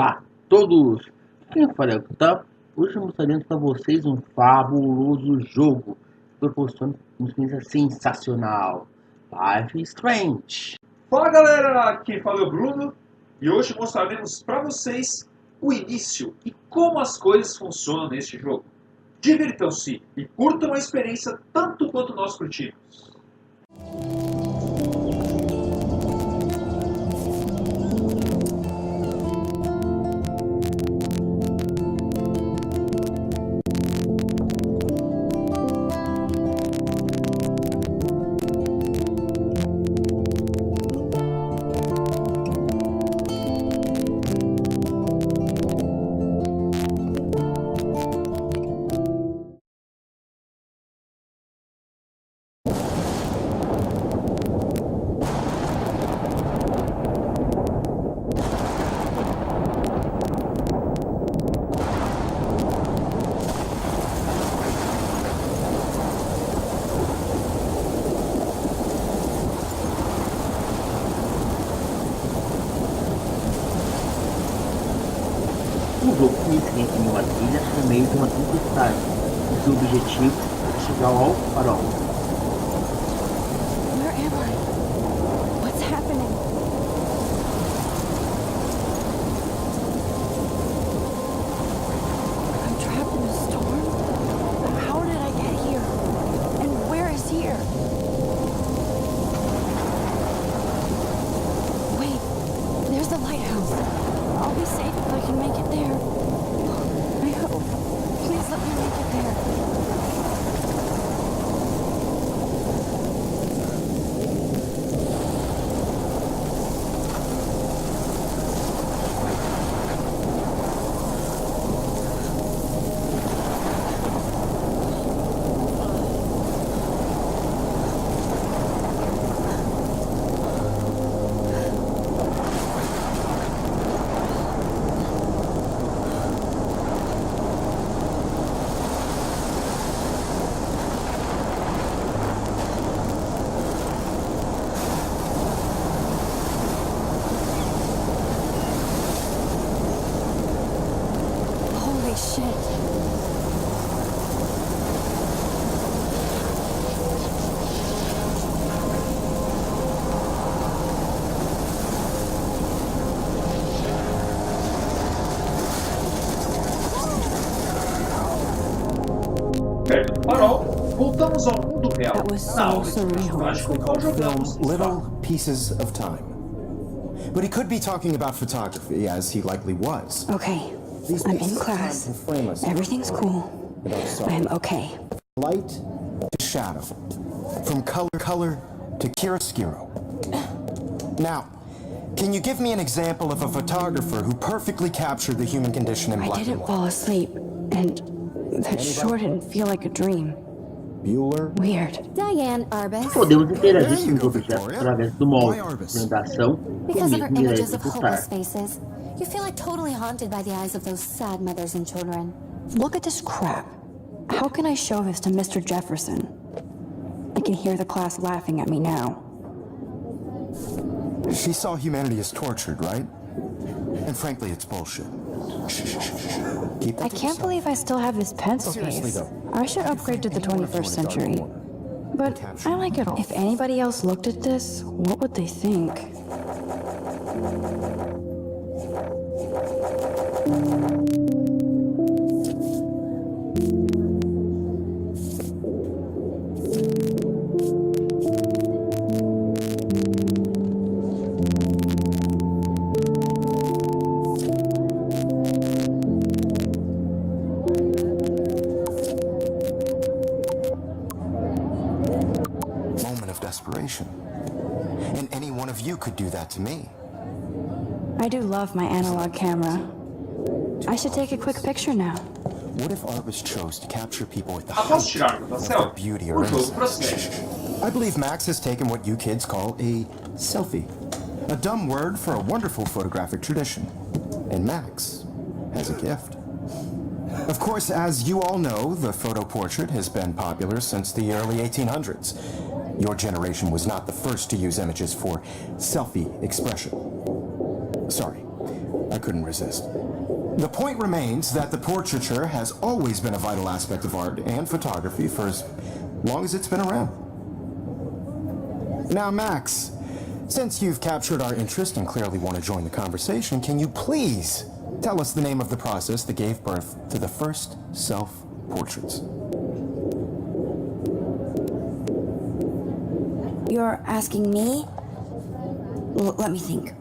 Olá a todos! Quem fala é o Gustavo. Hoje mostraremos para vocês um fabuloso jogo que proporciona uma experiência sensacional. Life is Strange. Fala galera, aqui fala é o Bruno e hoje mostraremos para vocês o início e como as coisas funcionam neste jogo. Divirtam-se e curtam a experiência tanto quanto nós curtimos. O jogo inicia em uma trilha no meio de uma tempestade, e seu objetivo é chegar ao farol. Where am I? What's happening? I'm trapped in a storm? How did I get here? And where is here? Wait, there's the lighthouse. I'll be safe if I can make it there. I hope. Please let me make it there. Holy shit. Perto do farol, voltamos ao mundo real. That was Na so aula de surreal. mágico qual jogamos Little Pieces of Time. But he could be talking about photography, as he likely was. Okay, These I'm pieces in of time class. can frame us Everything's cool. without sorrow. I'm okay. Light to shadow, from color to chiaroscuro. Now, can you give me an example of a photographer who perfectly captured the human condition in I black and didn't white? fall asleep, and that sure didn't feel like a dream. Bueller? Weird. Diane Arbus. Podemos interagir There com you os go, objetos Victoria. através do modo Why Arbus? apresentação, Because of her mesmo images direito of de hopeless estar. faces, you feel like totally haunted by the eyes of those sad mothers and children. Look at this crap. How can I show this to Mr. Jefferson? I can hear the class laughing at me now. She saw humanity as tortured, right? And frankly, it's bullshit. Shh, shh, shh, shh. Keep that I to can't yourself. believe I still have this pencil Seriously, case. though. I should upgrade to the 21st century. But I like it all. If anybody else looked at this, what would they think? Moment of desperation. And any one of you could do that to me. I do love my analog camera. I should take a quick picture now. What if Arbus chose to capture people with the Após height tirarmos a of their selfie, beauty o or jogo innocence? prossegue. I believe Max has taken what you kids call a selfie. A dumb word for a wonderful photographic tradition. And Max has a gift. Of course, as you all know, the photo portrait has been popular since the early 1800s. Your generation was not the first to use images for selfie expression. Sorry. I couldn't resist. The point remains that the portraiture has always been a vital aspect of art and photography for as long as it's been around. Now, Max, since you've captured our interest and clearly want to join the conversation, can you please tell us the name of the process that gave birth to the first self-portraits? You're asking me? Let me think.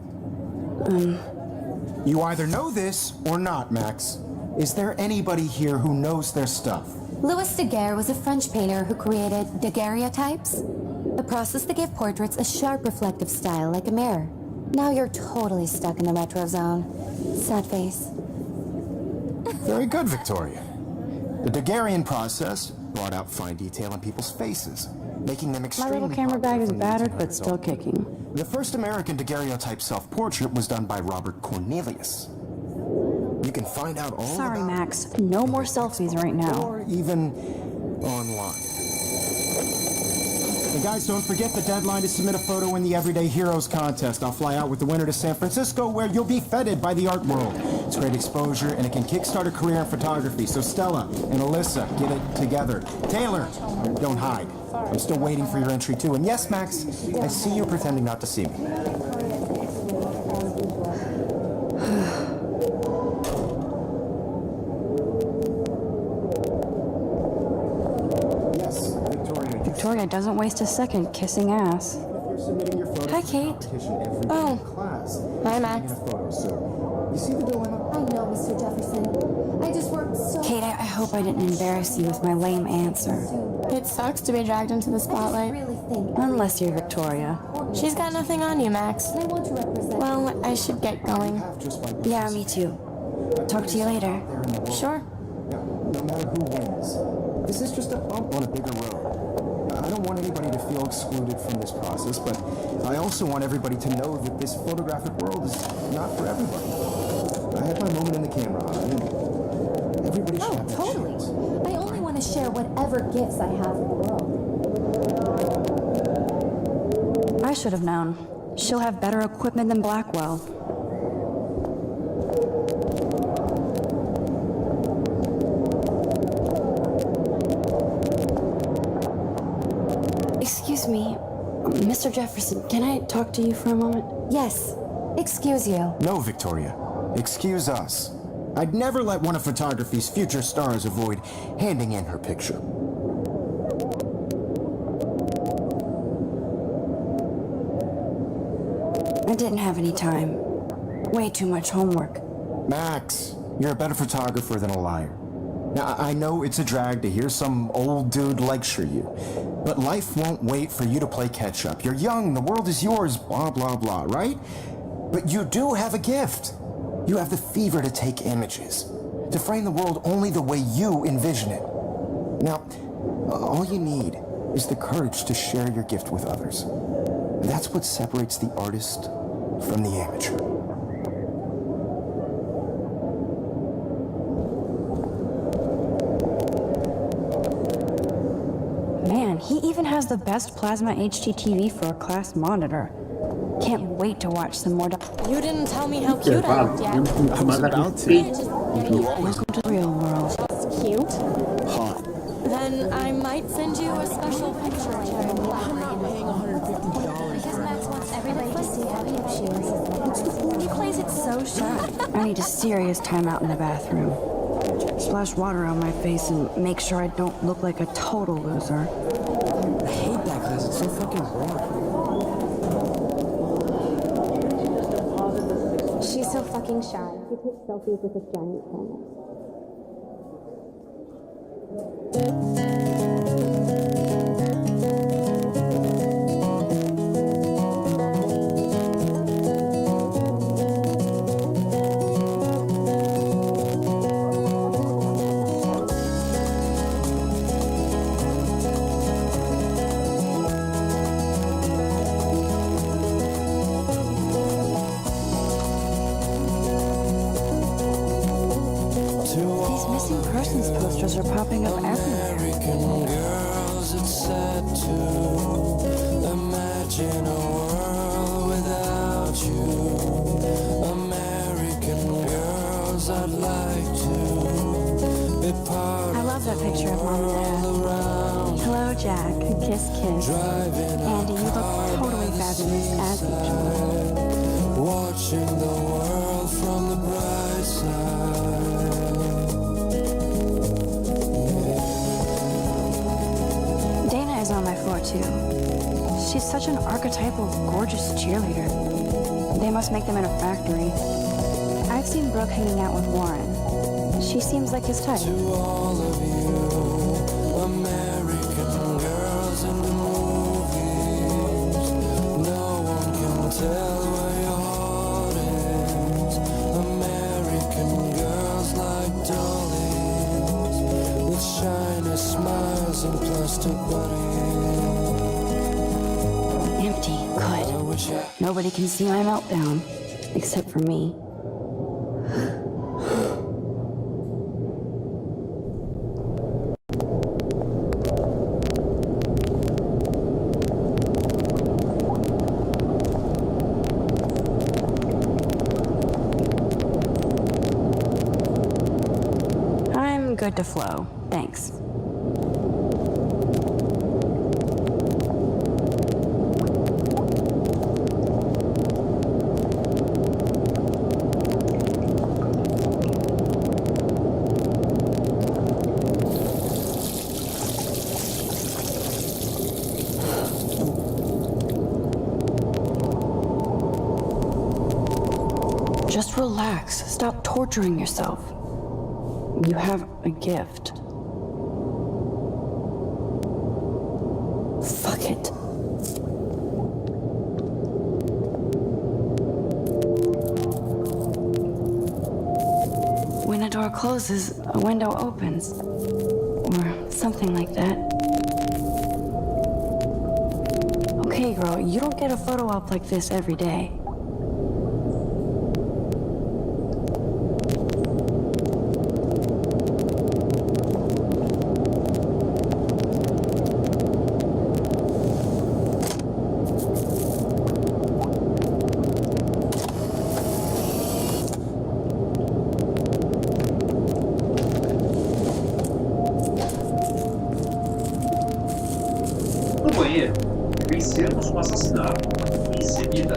You either know this or not, Max. Is there anybody here who knows their stuff? Louis Daguerre was a French painter who created daguerreotypes, a process that gave portraits a sharp reflective style like a mirror. Now you're totally stuck in the retro zone. Sad face. Very good, Victoria. The Daguerrean process brought out fine detail in people's faces, making them My extremely little camera bag popular is from the battered, 1800s but still on. kicking. The first American daguerreotype self-portrait was done by Robert Cornelius. You can find out all Sorry, about Max. No more selfies right now. or even online. And guys, don't forget the deadline to submit a photo in the Everyday Heroes contest. I'll fly out with the winner to San Francisco, where you'll be feted by the art world. It's great exposure, and it can kickstart a career in photography. So Stella and Alyssa, get it together. Taylor, don't hide. I'm still waiting for your entry, too. And yes, Max, I see you pretending not to see me. Yes, Victoria. Victoria doesn't waste a second kissing ass. You're submitting your photo Hi, to Kate. competition every Oh. day in class. Hi, Taking Max. a photo, so you see the dilemma? I know, Mr. Jefferson. I just worked so... Kate, I hope I didn't embarrass you with my lame answer. It sucks to be dragged into the I spotlight. really think... Unless you're Victoria. She's got nothing on you, Max. I want to represent... Well, I should get going. Have just by Yeah, me too. Talk to you later. there in the world. Sure. Now, no matter who wins, this is just a bump on a bigger road. Now, I don't want anybody to feel excluded from this process, but I also want everybody to know that this photographic world is not for everybody. I had my moment in the camera, and everybody should have that Totally. chance. I only want to share whatever gifts I have with the world. I should have known. She'll have better equipment than Blackwell. Excuse me, Mr. Jefferson, can I talk to you for a moment? Yes. Excuse you. No, Victoria. Excuse us. I'd never let one of photography's future stars avoid handing in her picture. I didn't have any time. Way too much homework. Max, you're a better photographer than a liar. Now, I know it's a drag to hear some old dude lecture you, but life won't wait for you to play catch up. You're young, the world is yours, blah, blah, blah, right? But you do have a gift. You have the fever to take images, to frame the world only the way you envision it. Now, all you need is the courage to share your gift with others. That's what separates the artist from the amateur. Man, he even has the best plasma HDTV for a class monitor. Can't wait to watch some more. You didn't tell me how cute I looked yet. Temos mais a respeito do jogo. Welcome to the real world. It's cute. Then I might send you a special picture. Because Max wants everybody to see how cute she is. He plays it so sharp. I need a serious timeout in the bathroom. Splash water on my face and make sure I don't look like a total loser. I hate that class. It's so fucking boring. She's so fucking shy. She takes selfies with a giant camera. These missing persons posters are popping up everywhere. American girls, it's sad to imagine a world without you. American I love that picture of Mom and Dad. Hello, Jack. Kiss, kiss. Andy, you look totally fabulous as usual. Watching the world from the bright side. Dana is on my floor, too. She's such an archetypal, gorgeous cheerleader. They must make them in a factory. I've seen Brooke hanging out with Warren. She seems like his type. To all of you, American girls in the movies, no one can tell where your heart is. American girls like dollies, with shiny smiles and plastic bodies. Empty. Good. Nobody can see my meltdown, except for me. I'm good to flow. Thanks. Just relax. Stop torturing yourself. You have a gift. Fuck it. When a door closes, a window opens. Or something like that. Okay, girl, you don't get a photo op like this every day. No banheiro, vencemos um assassinato. Em seguida,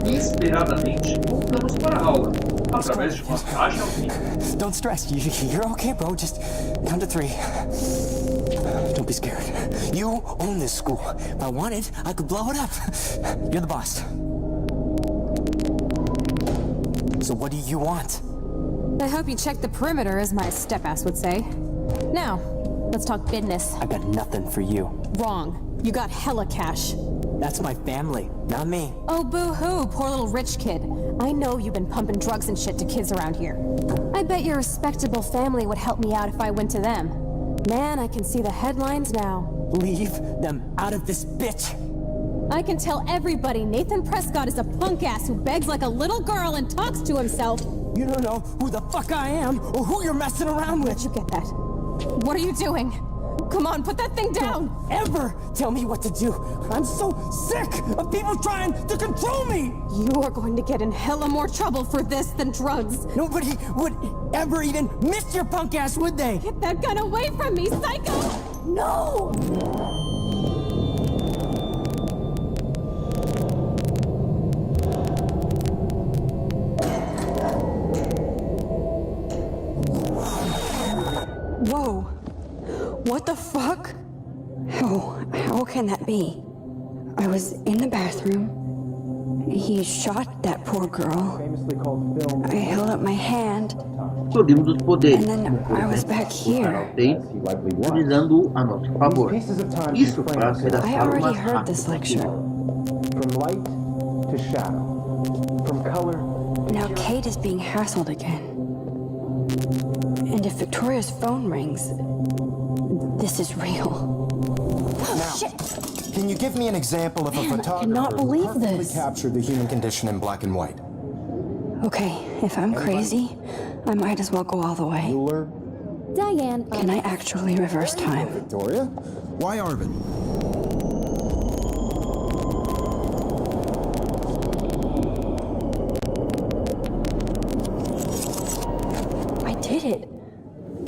inesperadamente, voltamos para a aula, através de uma página ao fim. Don't stress. You're okay, bro. Just count to 3. Don't be scared. You own this school. If I wanted, I could blow it up. You're the boss. So what do you want? I hope you check the perimeter, as my step-ass would say. Now, let's talk business. I got nothing for you. Wrong. You got hella cash. That's my family, not me. Oh, boo-hoo, poor little rich kid. I know you've been pumping drugs and shit to kids around here. I bet your respectable family would help me out if I went to them. Man, I can see the headlines now. Leave them out of this bitch. I can tell everybody Nathan Prescott is a punk ass who begs like a little girl and talks to himself. You don't know who the fuck I am or who you're messing around with. Where'd you get that? What are you doing? Come on, put that thing down! Don't ever tell me what to do. I'm so sick of people trying to control me. You are going to get in hella more trouble for this than drugs. Nobody would ever even miss your punk ass, would they? Get that gun away from me, psycho! No! Whoa. What the fuck? How can that be? I was in the bathroom. He shot that poor girl. I held up my hand. Explodimos os poderes. And then I was back here. Tem, utilizando a nosso favor. Isso para ser a I sala already mais heard this rápida lecture. From light to shadow. From color to Now Kate is being hassled again. And if Victoria's phone rings, this is real. Now, can you give me an example of a Man, I photographer cannot who believe perfectly this. captured the human condition in black and white? Okay, if I'm crazy, I might as well go all the way. Bueller? Diane, Can I actually reverse time? Victoria? Why Arvin? I did it.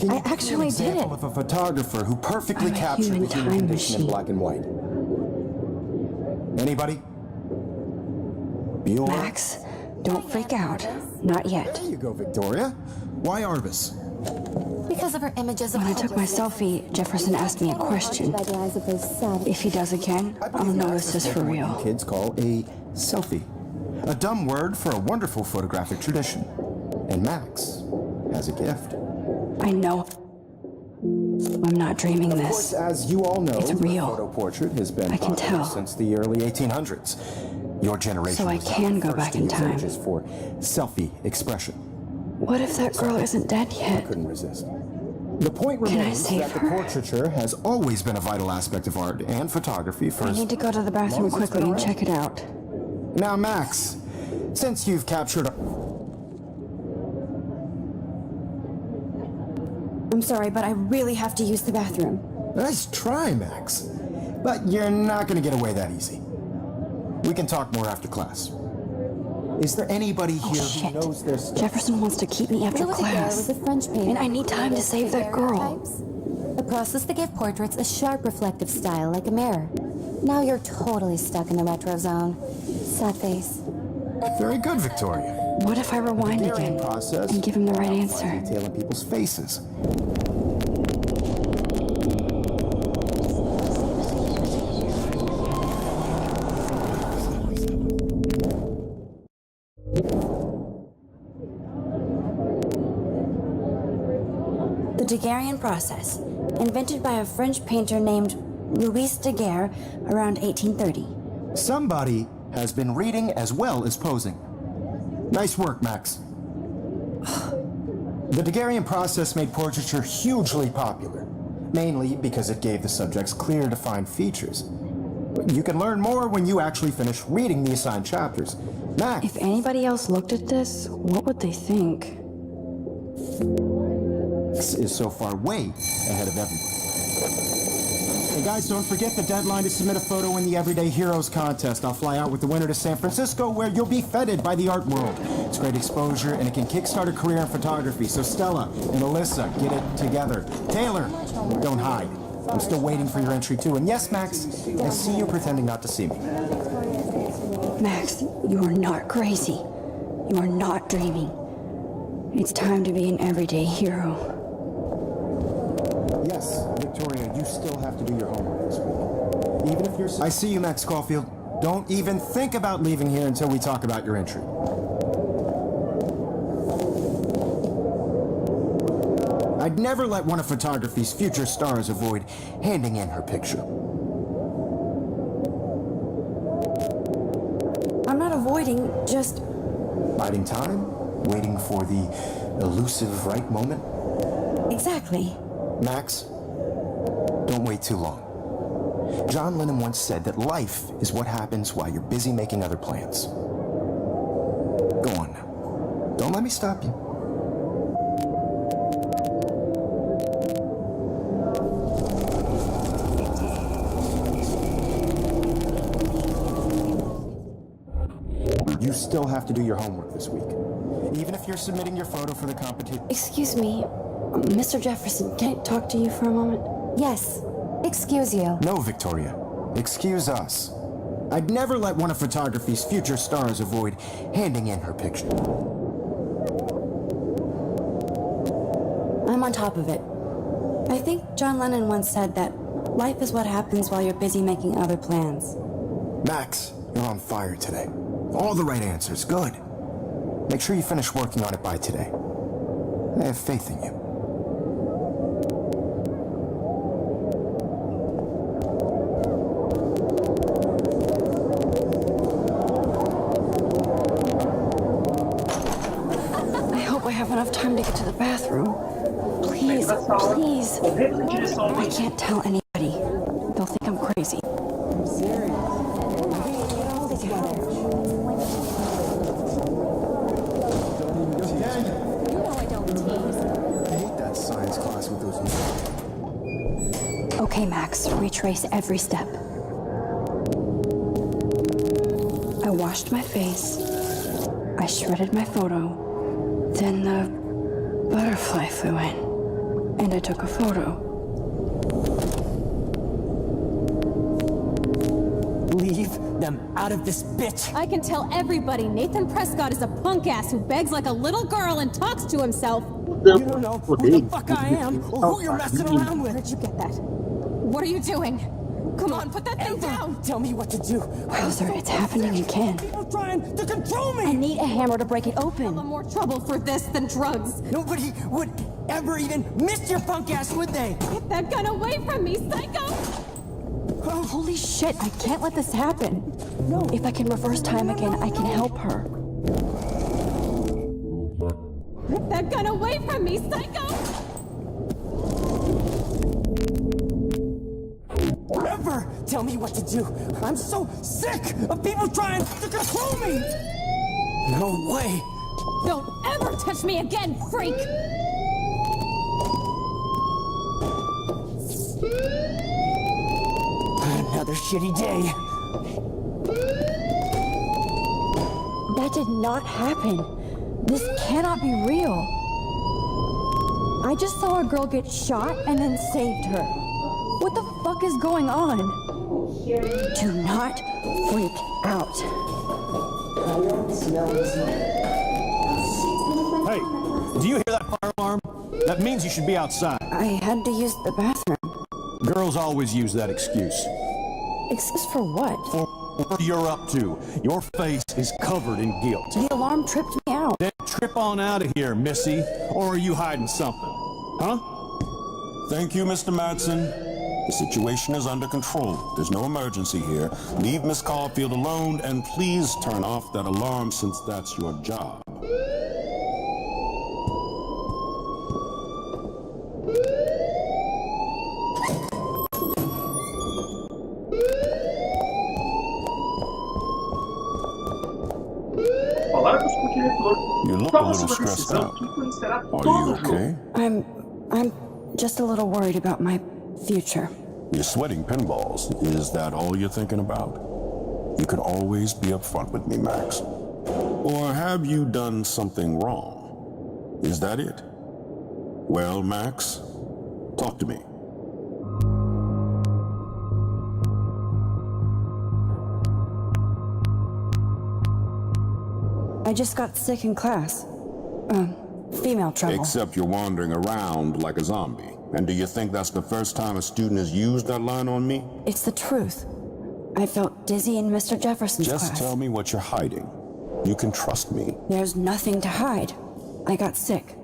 I actually example of a photographer who perfectly captured the human condition in black and white. Anybody? Bueller? Max, don't freak out. Not yet. There you go, Victoria. Why Arvis? Because of her images of When I took my selfie, Jefferson asked me a question. If he does again, I'll know this is for real. What kids call a selfie. A dumb word for a wonderful photographic tradition. And Max has a gift. I know. I'm not dreaming Of course, this. as you all know, It's real. the photo portrait has been I can popular tell. since the early 1800s. Your generation So I was can the go first back to in use time. images for selfie expression. What if that girl isn't dead I yet? couldn't resist. The point Can I remains save that the her? portraiture has always been a vital aspect of art and photography for I need to go to the bathroom quickly and check it out. Now, Max, since you've captured a... I'm sorry, but I really have to use the bathroom. Nice try, Max. But you're not going to get away that easy. We can talk more after class. Is there anybody here who Shit. knows their stuff? Jefferson wants to keep me after Louis Daguerre was class. a French painter. And I need time to save that girl. The process that gave portraits a sharp reflective style like a mirror. Now you're totally stuck in the retro zone. Sad face. Very good, Victoria. What if I rewind Daguerrean again process and give him the right answer? detail in people's faces. The Daguerrean process, invented by a French painter named Louis Daguerre around 1830. Somebody has been reading as well as posing. Nice work, Max. The Daguerrean process made portraiture hugely popular, mainly because it gave the subjects clear, defined features. You can learn more when you actually finish reading the assigned chapters. Max! If anybody else looked at this, what would they think? Is so far way ahead of everybody. Hey guys, don't forget the deadline to submit a photo in the Everyday Heroes contest. I'll fly out with the winner to San Francisco, where you'll be feted by the art world. It's great exposure, and it can kickstart a career in photography. So Stella and Alyssa, get it together. Taylor, don't hide. I'm still waiting for your entry too. And yes, Max, I see you pretending not to see me. Max, you are not crazy. You are not dreaming. It's time to be an everyday hero. Yes, Victoria, you still have to do your homework this week. Even if you're... I see you, Max Caulfield. Don't even think about leaving here until we talk about your entry. I'd never let one of photography's future stars avoid handing in her picture. I'm not avoiding, just... Biding time, waiting for the elusive right moment. Exactly. Max, don't wait too long. John Lennon once said that life is what happens while you're busy making other plans. Go on now. Don't let me stop you. You still have to do your homework this week. Even if you're submitting your photo for the competition. Excuse me, Mr. Jefferson, can I talk to you for a moment? Yes. Excuse you. No, Victoria. Excuse us. I'd never let one of photography's future stars avoid handing in her picture. I'm on top of it. I think John Lennon once said that life is what happens while you're busy making other plans. Max, you're on fire today. All the right answers. Good. Make sure you finish working on it by today. I have faith in you. I hope I have enough time to get to the bathroom. Please, please. I can't tell anybody. They'll think I'm crazy. I'm serious. I hate that science class with those... Okay, Max, retrace every step. I washed my face. I shredded my photo. Then the butterfly flew in. and I took a photo. Leave them out of this bitch. I can tell everybody Nathan Prescott is a punk ass who begs like a little girl and talks to himself. You don't know who the fuck I am or who you're messing around with. Where'd you get that? What are you doing? Come on, put that thing down! Tell me what to do. Bowser, it's happening again. People trying to control me! I need a hammer to break it open. More trouble for this than drugs. Nobody would ever even miss your punk ass, would they? Get that gun away from me, psycho! Oh, holy shit, I can't let this happen. No. If I can reverse time again, I can help her. Get that gun away from me, psycho! Never tell me what to do. I'm so sick of people trying to control me. No way. Don't ever touch me again, freak! Another shitty day. That did not happen. This cannot be real. I just saw a girl get shot and then saved her. What the fuck is going on? Do not freak out. Hey, do you hear that fire alarm? That means you should be outside. I had to use the bathroom. Girls always use that excuse. Excuse for what? For what you're up to. Your face is covered in guilt. The alarm tripped me out. Then trip on out of here, Missy. Or are you hiding something? Huh? Thank you, Mr. Madsen. The situation is under control. There's no emergency here. Leave Miss Caulfield alone, and please turn off that alarm since that's your job. Falarmos com o diretor. You look a Toma little uma stressed decisão out. que influenciará Are todo you o jogo. okay? I'm just a little worried about my future. You're sweating pinballs. Is that all you're thinking about? You can always be upfront with me, Max. Or have you done something wrong? Is that it? Well, Max, talk to me. I just got sick in class. Female trouble. Except you're wandering around like a zombie. And do you think that's the first time a student has used that line on me? It's the truth. I felt dizzy in Mr. Jefferson's class. Just tell me what you're hiding. You can trust me. There's nothing to hide. I got sick.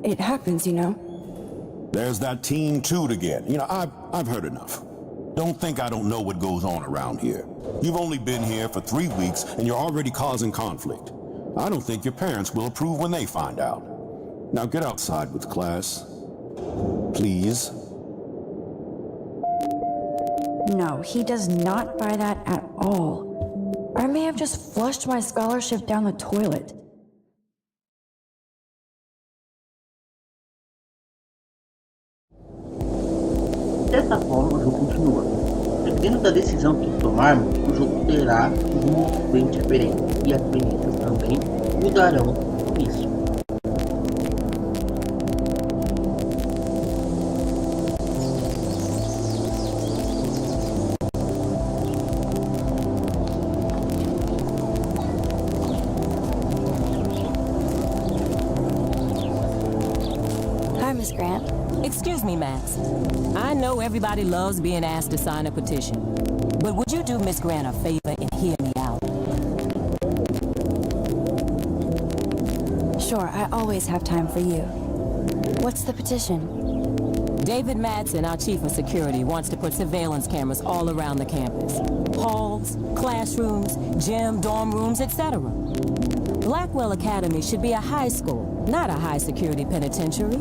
It happens, you know. There's that teen toot again. You know, I've heard enough. Don't think I don't know what goes on around here. You've only been here for 3 weeks and you're already causing conflict. I don't think your parents will approve when they find out. Now get outside with class. Please. No, he does not buy that at all. I may have just flushed my scholarship down the toilet. Dessa forma, o jogo continua. Dependendo da decisão que tomarmos, o jogo terá um rumo bem diferente, e as experiências também mudarão com isso. Hi, Miss Grant. Excuse me, Max. I know everybody loves being asked to sign a petition, but would you do Miss Grant a favor and hear me out? Sure, I always have time for you. What's the petition? David Madsen, our chief of security, wants to put surveillance cameras all around the campus. Halls, classrooms, gym, dorm rooms, etc. Blackwell Academy should be a high school, not a high-security penitentiary.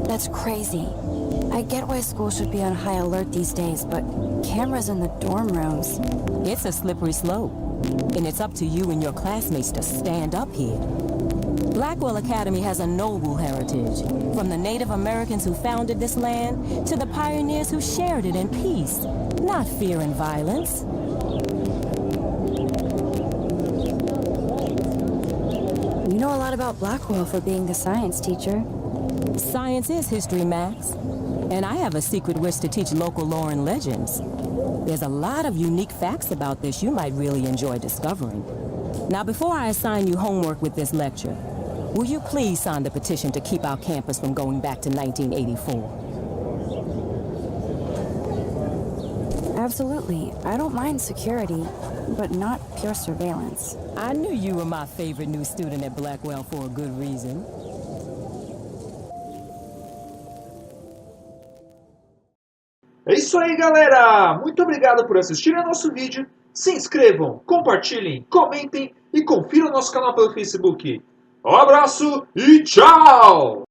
That's crazy. I get why schools should be on high alert these days, but cameras in the dorm rooms... It's a slippery slope, and it's up to you and your classmates to stand up here. Blackwell Academy has a noble heritage, from the Native Americans who founded this land to the pioneers who shared it in peace, not fear and violence. know a lot about Blackwell for being a science teacher. Science is history, Max. And I have a secret wish to teach local lore and legends. There's a lot of unique facts about this you might really enjoy discovering. Now, before I assign you homework with this lecture, will you please sign the petition to keep our campus from going back to 1984? Absolutely. I don't mind security, but not pure surveillance. I knew you were my favorite new student at Blackwell for a good reason. É isso aí, galera! Muito obrigado por assistirem ao nosso vídeo. Se inscrevam, compartilhem, comentem e confiram nosso canal pelo Facebook. Um abraço e tchau!